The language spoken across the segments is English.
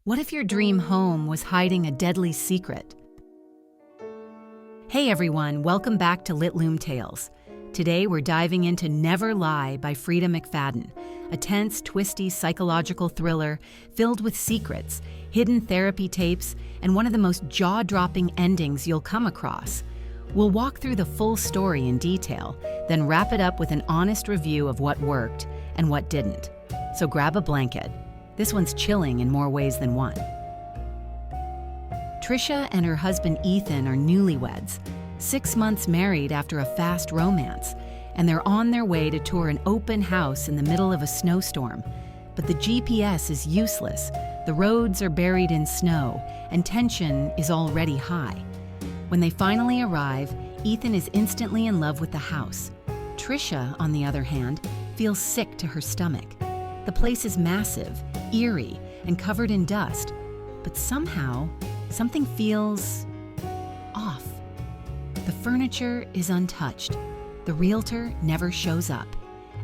What if your dream home was hiding a deadly secret? Hey everyone, welcome back to LitLoomTales. Today we're diving into Never Lie by Freida McFadden, a tense, twisty psychological thriller filled with secrets, hidden therapy tapes, and one of the most jaw-dropping endings you'll come across. We'll walk through the full story in detail, then wrap it up with an honest review of what worked and what didn't. So grab a blanket. This one's chilling in more ways than one. Tricia and her husband Ethan are newlyweds, 6 months married after a fast romance, and they're on their way to tour an open house in the middle of a snowstorm. But the GPS is useless, the roads are buried in snow, and tension is already high. When they finally arrive, Ethan is instantly in love with the house. Tricia, on the other hand, feels sick to her stomach. The place is massive, eerie, and covered in dust, but somehow, something feels off. The furniture is untouched. The realtor never shows up.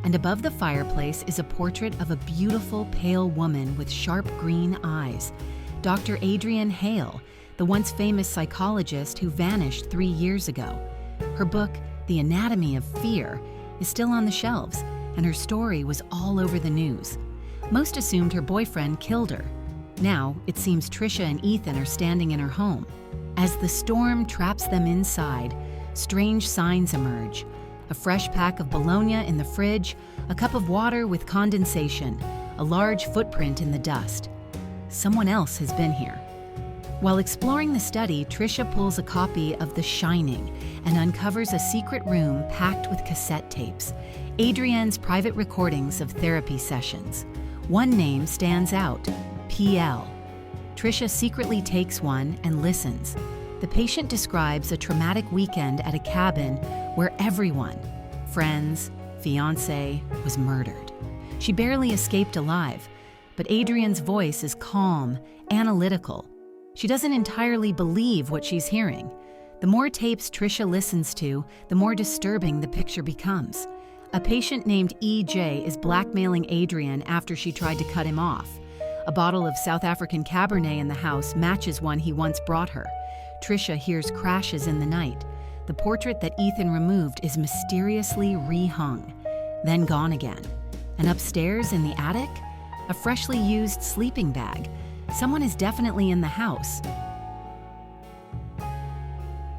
And above the fireplace is a portrait of a beautiful, pale woman with sharp green eyes, Dr. Adrienne Hale, the once famous psychologist who vanished 3 years ago. Her book, The Anatomy of Fear, is still on the shelves, and her story was all over the news. Most assumed her boyfriend killed her. Now, it seems Tricia and Ethan are standing in her home. As the storm traps them inside, strange signs emerge. A fresh pack of bologna in the fridge, a cup of water with condensation, a large footprint in the dust. Someone else has been here. While exploring the study, Tricia pulls a copy of The Shining and uncovers a secret room packed with cassette tapes, Adrienne's private recordings of therapy sessions. One name stands out, PL. Tricia secretly takes one and listens. The patient describes a traumatic weekend at a cabin where everyone, friends, fiancé, was murdered. She barely escaped alive, but Adrienne's voice is calm, analytical. She doesn't entirely believe what she's hearing. The more tapes Tricia listens to, the more disturbing the picture becomes. A patient named EJ is blackmailing Adrienne after she tried to cut him off. A bottle of South African Cabernet in the house matches one he once brought her. Tricia hears crashes in the night. The portrait that Ethan removed is mysteriously rehung, then gone again. And upstairs in the attic, a freshly used sleeping bag. Someone is definitely in the house.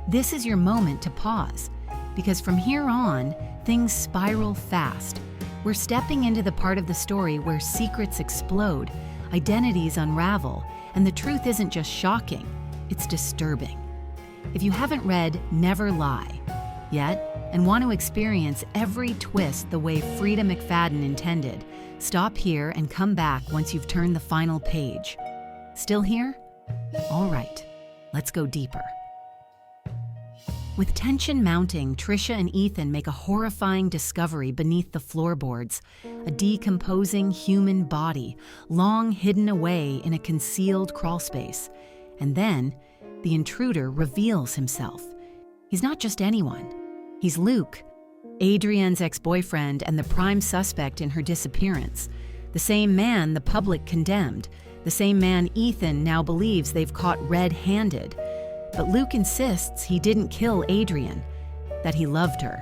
This is your moment to pause, because from here on, things spiral fast. We're stepping into the part of the story where secrets explode, identities unravel, and the truth isn't just shocking, it's disturbing. If you haven't read Never Lie yet and want to experience every twist the way Freida McFadden intended, stop here and come back once you've turned the final page. Still here? All right, let's go deeper. With tension mounting, Tricia and Ethan make a horrifying discovery beneath the floorboards, a decomposing human body, long hidden away in a concealed crawlspace. And then, the intruder reveals himself. He's not just anyone. He's Luke, Adrienne's ex-boyfriend and the prime suspect in her disappearance. The same man the public condemned, the same man Ethan now believes they've caught red-handed. But Luke insists he didn't kill Adrienne, that he loved her,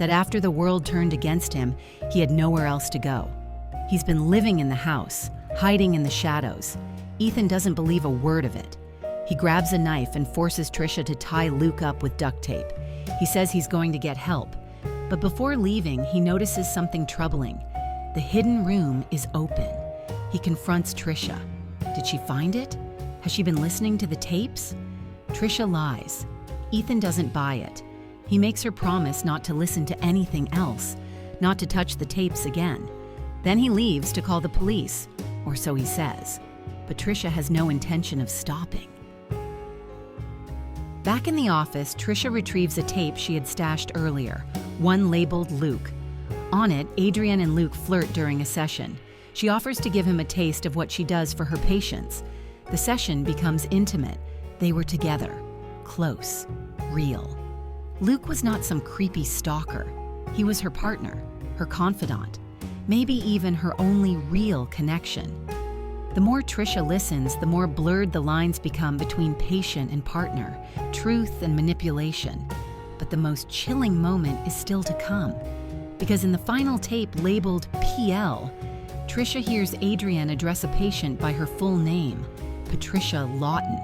that after the world turned against him, he had nowhere else to go. He's been living in the house, hiding in the shadows. Ethan doesn't believe a word of it. He grabs a knife and forces Tricia to tie Luke up with duct tape. He says he's going to get help. But before leaving, he notices something troubling. The hidden room is open. He confronts Tricia. Did she find it? Has she been listening to the tapes? Tricia lies. Ethan doesn't buy it. He makes her promise not to listen to anything else, not to touch the tapes again. Then he leaves to call the police, or so he says. But Tricia has no intention of stopping. Back in the office, Tricia retrieves a tape she had stashed earlier, one labeled Luke. On it, Adrienne and Luke flirt during a session. She offers to give him a taste of what she does for her patients. The session becomes intimate. They were together, close, real. Luke was not some creepy stalker. He was her partner, her confidant, maybe even her only real connection. The more Tricia listens, the more blurred the lines become between patient and partner, truth and manipulation. But the most chilling moment is still to come. Because in the final tape labeled PL, Tricia hears Adrienne address a patient by her full name, Patricia Lawton.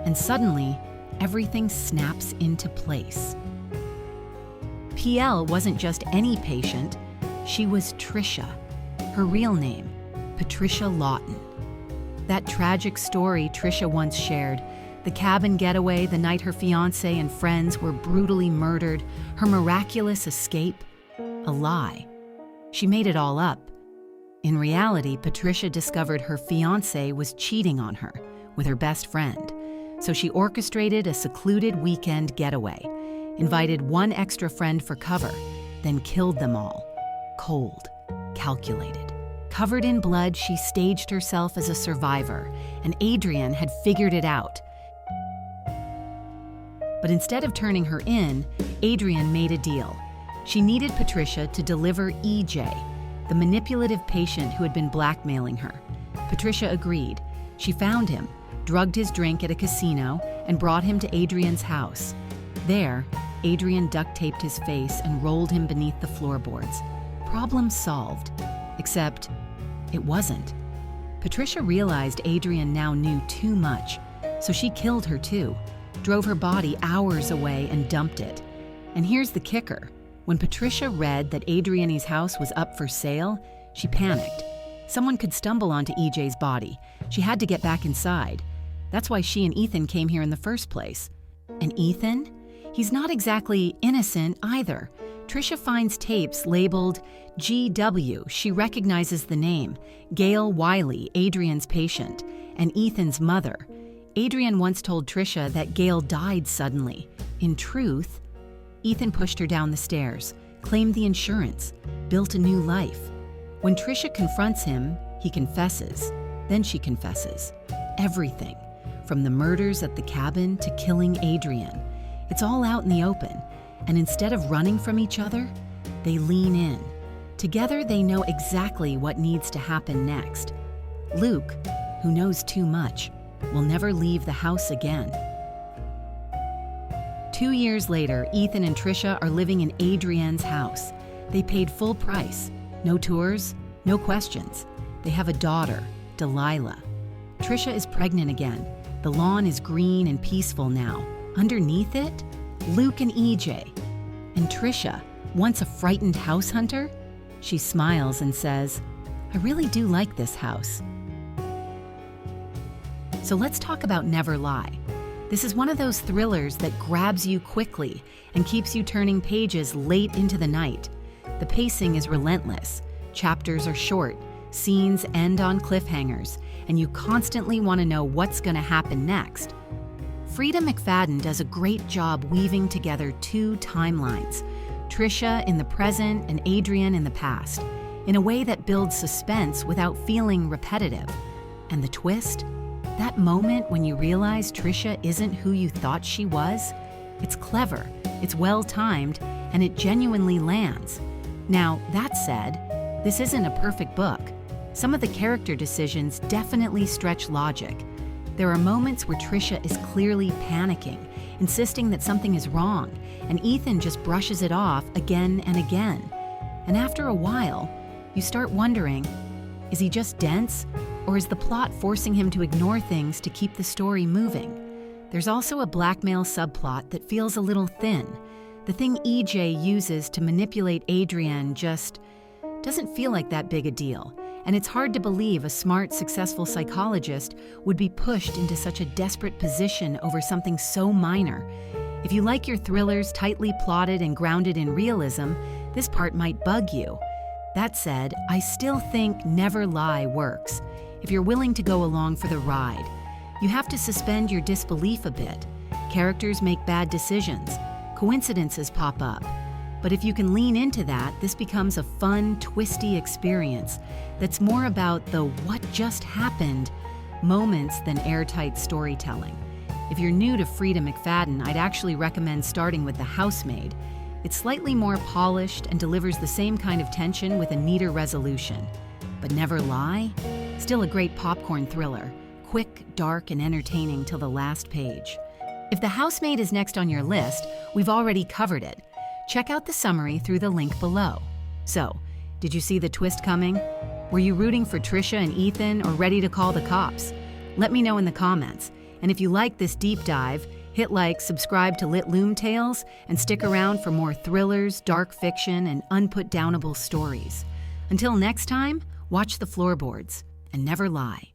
And suddenly, everything snaps into place. PL wasn't just any patient, she was Tricia, her real name, Patricia Lawton. That tragic story Tricia once shared, the cabin getaway the night her fiancé and friends were brutally murdered, her miraculous escape, a lie. She made it all up. In reality, Patricia discovered her fiancé was cheating on her with her best friend, so she orchestrated a secluded weekend getaway, invited one extra friend for cover, then killed them all. Cold, calculated. Covered in blood, she staged herself as a survivor, and Adrienne had figured it out. But instead of turning her in, Adrienne made a deal. She needed Patricia to deliver EJ, the manipulative patient who had been blackmailing her. Patricia agreed. She found him, drugged his drink at a casino, and brought him to Adrienne's house. There, Adrienne duct-taped his face and rolled him beneath the floorboards. Problem solved. Except, it wasn't. Patricia realized Adrienne now knew too much, so she killed her too, drove her body hours away and dumped it. And here's the kicker. When Patricia read that Adrienne's house was up for sale, she panicked. Someone could stumble onto EJ's body. She had to get back inside. That's why she and Ethan came here in the first place. And Ethan? He's not exactly innocent either. Tricia finds tapes labeled GW. She recognizes the name, Gail Wiley, Adrienne's patient, and Ethan's mother. Adrienne once told Tricia that Gail died suddenly. In truth, Ethan pushed her down the stairs, claimed the insurance, built a new life. When Tricia confronts him, he confesses. Then she confesses. Everything, from the murders at the cabin to killing Adrienne. It's all out in the open, and instead of running from each other, they lean in. Together, they know exactly what needs to happen next. Luke, who knows too much, will never leave the house again. 2 years later, Ethan and Tricia are living in Adrienne's house. They paid full price. No tours, no questions. They have a daughter, Delilah. Tricia is pregnant again. The lawn is green and peaceful now. Underneath it, Luke and EJ. And Tricia, once a frightened house hunter, she smiles and says, "I really do like this house." So let's talk about Never Lie. This is one of those thrillers that grabs you quickly and keeps you turning pages late into the night. The pacing is relentless. Chapters are short, scenes end on cliffhangers, and you constantly want to know what's going to happen next. Freida McFadden does a great job weaving together two timelines, Tricia in the present and Adrienne in the past, in a way that builds suspense without feeling repetitive. And the twist? That moment when you realize Tricia isn't who you thought she was? It's clever, it's well-timed, and it genuinely lands. Now, that said, this isn't a perfect book. Some of the character decisions definitely stretch logic. There are moments where Tricia is clearly panicking, insisting that something is wrong, and Ethan just brushes it off again and again. And after a while, you start wondering, is he just dense, or is the plot forcing him to ignore things to keep the story moving? There's also a blackmail subplot that feels a little thin. The thing EJ uses to manipulate Adrienne just doesn't feel like that big a deal. And it's hard to believe a smart, successful psychologist would be pushed into such a desperate position over something so minor. If you like your thrillers tightly plotted and grounded in realism, this part might bug you. That said, I still think Never Lie works, if you're willing to go along for the ride. You have to suspend your disbelief a bit. Characters make bad decisions. Coincidences pop up. But if you can lean into that, this becomes a fun, twisty experience that's more about the what just happened moments than airtight storytelling. If you're new to Freida McFadden, I'd actually recommend starting with The Housemaid. It's slightly more polished and delivers the same kind of tension with a neater resolution. But Never Lie? Still a great popcorn thriller, quick, dark, and entertaining till the last page. If The Housemaid is next on your list, we've already covered it. Check out the summary through the link below. So, did you see the twist coming? Were you rooting for Tricia and Ethan or ready to call the cops? Let me know in the comments. And if you like this deep dive, hit like, subscribe to LitLoomTales, and stick around for more thrillers, dark fiction, and unput-downable stories. Until next time, watch the floorboards and never lie.